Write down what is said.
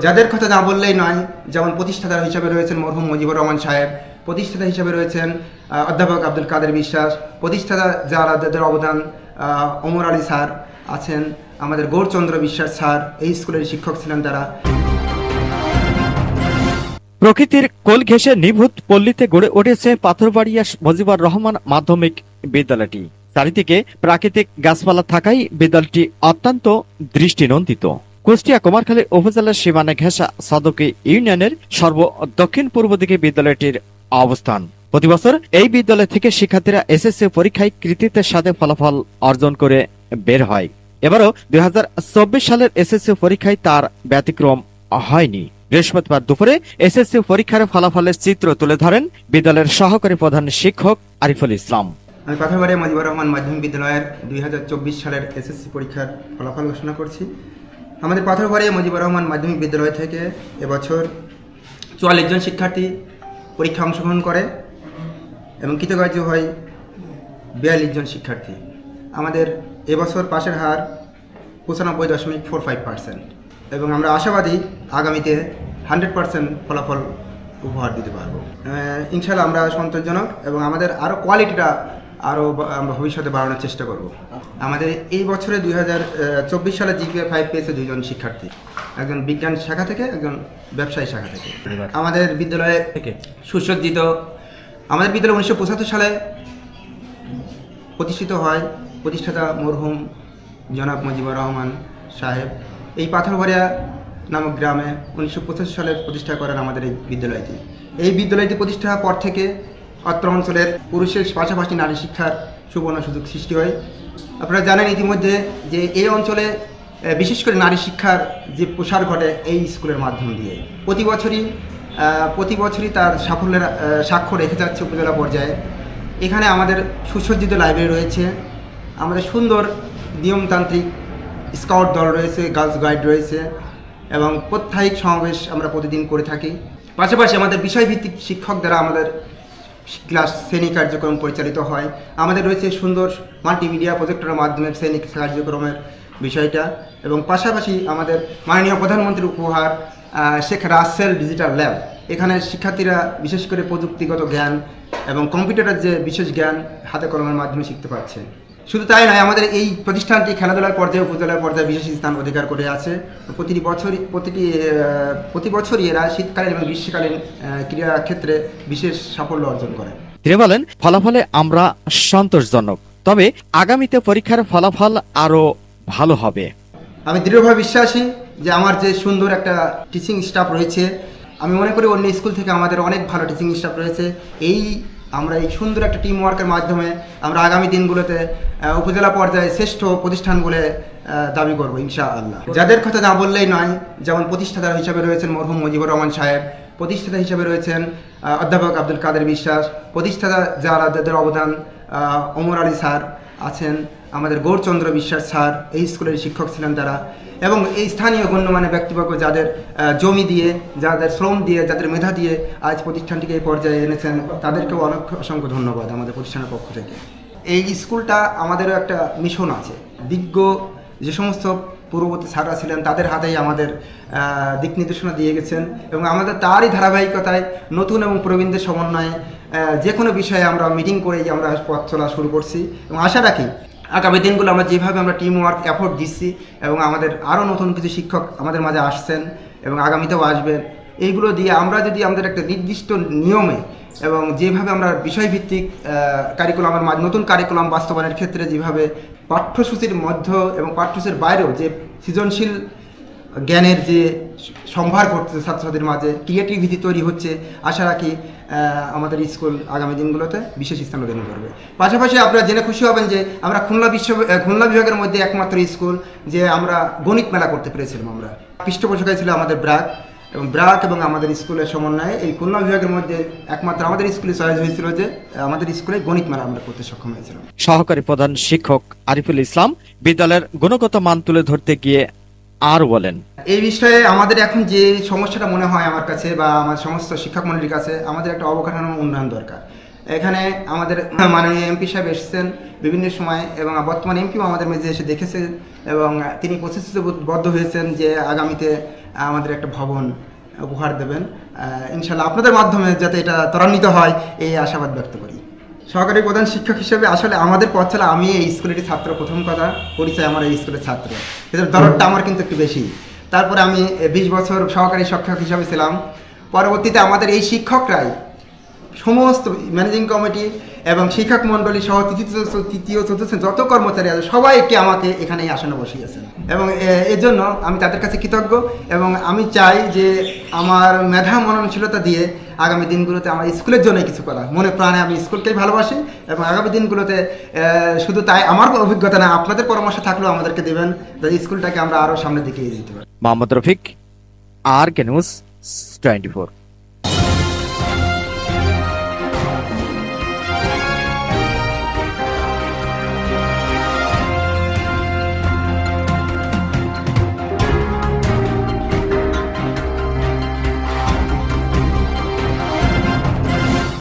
যাদের কথা না বললেই নয়, যেমন প্রতিষ্ঠাতা হিসাবে রয়েছেন মরহুম মুজিবুর রহমান সাহেব, প্রতিষ্ঠাতা হিসাবে রয়েছেন অধ্যাপক আব্দুল কাদের বিশ্বাস, প্রতিষ্ঠাতা যাদের অবদান ওমর আলী স্যার আছেন, আমাদের গৌরচন্দ্র বিশ্বাস স্যার এই স্কুলের শিক্ষক ছিলেন তারা। প্রকৃতির কোল ঘেঁষে নিভৃত পল্লীতে গড়ে উঠেছে পাথরবাড়িয়া মুজিবুর রহমান মাধ্যমিক বিদ্যালয়টি। চারিদিকে প্রাকৃতিক গাছপালা থাকায় বিদ্যালয়টি অত্যন্ত দৃষ্টিনন্দিত। কুষ্টিয়া কুমারখালী উপজেলার সীমানা ঘেঁষা সদকি ইউনিয়নের দক্ষিণ পূর্ব দিকে বিদ্যালয়টির অবস্থান। প্রতি বছর এই বিদ্যালয় থেকে শিক্ষার্থীরা এসএসসি পরীক্ষায় কৃতিত্বের সাথে ফলাফল অর্জন করে বের হয়। এবারও 2024 সালের এসএসসি পরীক্ষায় তার ব্যতিক্রম হয়নি। বৃহস্পতিবার দুপুরে এসএসসি পরীক্ষার ফলাফলের চিত্র তুলে ধরেন বিদ্যালয়ের সহকারী প্রধান শিক্ষক আরিফুল ইসলাম। আমি পাথরবাড়িয়া মুজিবুর রহমান মাধ্যমিক বিদ্যালয়ের 2024 সালের এসএসসি পরীক্ষার ফলাফল ঘোষণা করছি। আমাদের পাথরবাড়িয়া মুজিবুর রহমান মাধ্যমিক বিদ্যালয় থেকে এবছর 44 জন শিক্ষার্থী পরীক্ষা অংশগ্রহণ করে এবং কৃতকার্য হয় 42 জন শিক্ষার্থী। আমাদের এবছর পাশের হার 95.45% এবং আমরা আশাবাদী আগামীতে 100% ফলাফল উপহার দিতে পারবো। ইনশাআল্লাহ আমরা সন্তোষজনক এবং আমাদের আরও কোয়ালিটিটা আরও ভবিষ্যতে বাড়ানোর চেষ্টা করব। আমাদের এই বছরে 2024 সালে জিপিএ 5 পেয়েছে 2 জন শিক্ষার্থী, একজন বিজ্ঞান শাখা থেকে, একজন ব্যবসায়ী শাখা থেকে। আমাদের বিদ্যালয়ে সুসজ্জিত, আমাদের বিদ্যালয় 1975 সালে প্রতিষ্ঠিত হয়। প্রতিষ্ঠাতা মরহুম জনাব মুজিবুর রহমান সাহেব এই পাথরবাড়িয়া নামক গ্রামে 1985 সালে প্রতিষ্ঠা করেন আমাদের এই বিদ্যালয়টি। এই বিদ্যালয়টি প্রতিষ্ঠা হওয়ার পর থেকে অত্র অঞ্চলের পুরুষের পাশাপাশি নারী শিক্ষার সুবর্ণ সুযোগ সৃষ্টি হয়। আপনারা জানেন ইতিমধ্যে যে এই অঞ্চলে বিশেষ করে নারী শিক্ষার যে প্রসার ঘটে এই স্কুলের মাধ্যম দিয়ে। প্রতি বছরই তার সাফল্যের স্বাক্ষর রেখে যাচ্ছে উপজেলা পর্যায়ে। এখানে আমাদের সুসজ্জিত লাইব্রেরি রয়েছে, আমাদের সুন্দর নিয়মতান্ত্রিক স্কাউট দল রয়েছে, গার্লস গাইড রয়েছে এবং প্রত্যাহিক সমাবেশ আমরা প্রতিদিন করে থাকি। পাশাপাশি আমাদের বিষয়ভিত্তিক শিক্ষক দ্বারা আমাদের ক্লাস শ্রেণী কার্যক্রম পরিচালিত হয়। আমাদের রয়েছে সুন্দর মাল্টিমিডিয়া প্রজেক্টরের মাধ্যমে শ্রেণী কার্যক্রমের বিষয়টা এবং পাশাপাশি আমাদের মাননীয় প্রধানমন্ত্রীর উপহার শেখ রাসেল ডিজিটাল ল্যাব। এখানে শিক্ষার্থীরা বিশেষ করে প্রযুক্তিগত জ্ঞান এবং কম্পিউটারের যে বিশেষ জ্ঞান হাতে কলমের মাধ্যমে শিখতে পারছে। শুধু তাই নয়, আমাদের এই প্রতিষ্ঠানটি খেলাধুলার পর্যায়ে উপজেলার পর্যায়ে বিশেষ স্থান অধিকার করে আছে। প্রতি বছরই এরা শীতকালীন এবং গ্রীষ্মকালীন ক্রীড়া ক্ষেত্রে বিশেষ সাফল্য অর্জন করে। তিনি বলেন, ফলাফলে আমরা সন্তোষজনক, তবে আগামীতে পরীক্ষার ফলাফল আরো ভালো হবে। আমি দৃঢ়ভাবে বিশ্বাসী যে আমার যে সুন্দর একটা টিচিং স্টাফ রয়েছে, আমি মনে করি অন্য স্কুল থেকে আমাদের অনেক ভালো টিচিং স্টাফ রয়েছে। আমরা এই সুন্দর একটা টিম ওয়ার্কের মাধ্যমে আমরা আগামী দিনগুলোতে উপজেলা পর্যায়ে শ্রেষ্ঠ প্রতিষ্ঠান বলে দাবি করব ইনশাআল্লাহ। যাদের কথা না বললেই নয়, যেমন প্রতিষ্ঠাতা হিসাবে রয়েছেন মরহুম মুজিবুর রহমান সাহেব, প্রতিষ্ঠাতা হিসাবে রয়েছেন অধ্যাপক আব্দুল কাদের বিশ্বাস, প্রতিষ্ঠাতা যাদের অবদান ওমর আলী স্যার আছেন, আমাদের গৌরচন্দ্র বিশ্বাস স্যার এই স্কুলের শিক্ষক ছিলেন তারা, এবং এই স্থানীয় গণ্যমান্য ব্যক্তিবর্গ যাদের জমি দিয়ে, যাদের শ্রম দিয়ে, যাদের মেধা দিয়ে আজ প্রতিষ্ঠানটিকে এই পর্যায়ে এনেছেন, তাদেরকেও অসংখ্য ধন্যবাদ আমাদের প্রতিষ্ঠানের পক্ষ থেকে। এই স্কুলটা আমাদেরও একটা মিশন আছে। বিজ্ঞ যে সমস্ত পূর্ববর্তী স্যাররা ছিলেন তাদের হাতেই আমাদের দিক নির্দেশনা দিয়ে গেছেন এবং আমাদের তারই ধারাবাহিকতায় নতুন এবং প্রবীণদের সমন্বয়ে যে কোনো বিষয়ে আমরা মিটিং করেই আমরা পথ চলা শুরু করছি এবং আশা রাখি আগামী দিনগুলো আমরা যেভাবে আমরা টিম ওয়ার্ক এফোর্ট দিচ্ছি এবং আমাদের আরও নতুন কিছু শিক্ষক আমাদের মাঝে আসছেন এবং আগামীতেও আসবেন, এইগুলো দিয়ে আমরা যদি আমাদের একটা নির্দিষ্ট নিয়মে এবং যেভাবে আমরা বিষয়ভিত্তিক কারিকুলামের মাঝে নতুন কারিকুলাম বাস্তবায়নের ক্ষেত্রে যেভাবে পাঠ্যসূচির মধ্যে এবং পাঠ্যসূচির বাইরেও যে সৃজনশীল জ্ঞানের যে সম্ভার ঘটছে ছাত্রছাত্রীদের মাঝে, ক্রিয়েটিভিটি তৈরি হচ্ছে, আশা রাখি আমাদের স্কুল আগামী দিনগুলোতে বিশেষ স্থান অধিকার করবে। পাশাপাশি আপনারা জেনে খুশি হবেন যে আমরা খুলনা বিভাগের মধ্যে একমাত্র স্কুল যে আমরা গণিত মেলা করতে পেরেছিলাম। আমরা পৃষ্ঠপোষকায় ছিল আমাদের ব্র্যাক এবং আমাদের স্কুলের সমন্বয়ে এই খুলনা বিভাগের মধ্যে একমাত্র আমাদের স্কুলে চয়েস হয়েছিল যে আমাদের স্কুলে গণিত মেলা আমরা করতে সক্ষম হয়েছিলাম। সহকারী প্রধান শিক্ষক আরিফুল ইসলাম বিদ্যালয়ের গুণগত মান তুলে ধরতে গিয়ে আর বলেন, এই বিষয়ে আমাদের এখন যে সমস্যাটা মনে হয় আমার কাছে বা আমার সমস্ত শিক্ষক মন্ডলীর কাছে, আমাদের একটা অবকাঠামো উন্নয়ন দরকার। এখানে আমাদের মাননীয় এমপি সাহেব এসেছেন বিভিন্ন সময় এবং বর্তমান এমপিও আমাদের মেঝে এসে দেখেছেন এবং তিনি প্রতিশ্রুতিবদ্ধ হয়েছেন যে আগামীতে আমাদের একটা ভবন উপহার দেবেন। ইনশাল্লাহ আপনাদের মাধ্যমে যাতে এটা ত্বরান্বিত হয় এই আশাবাদ ব্যক্ত করি। সহকারী প্রধান শিক্ষক হিসেবে আসলে আমাদের পথ চলা, আমি এই স্কুলেরই ছাত্র, প্রথম কথা পরিচয় আমার এই স্কুলের ছাত্র, এদের দরদটা আমার কিন্তু একটু বেশি। তারপরে আমি 20 বছর সহকারী শিক্ষক হিসাবে ছিলাম। পরবর্তীতে আমাদের এই শিক্ষকরাই সমস্ত ম্যানেজিং কমিটি এবং শিক্ষক মণ্ডলী সহ তৃতীয় চতুর্থ যত কর্মচারী আছে সবাইকে আমাকে এখানে এই আসনে বসিয়েছেন, এবং এর জন্য আমি তাদের কাছে কৃতজ্ঞ। এবং আমি চাই যে আমার মেধা মননশীলতা দিয়ে আগামী দিনগুলোতে আমার স্কুলের জন্য কিছু করা, মনে প্রাণে আমি স্কুলকেই ভালোবাসি, এবং আগামী দিনগুলোতে শুধু তাই আমার অভিজ্ঞতা না, আপনাদের পরামর্শ থাকলেও আমাদেরকে দেবেন, যাতে স্কুলটাকে আমরা আরও সামনের দিকে এগিয়ে দিতে পারি। Mohammad Rafiq, RK News 24।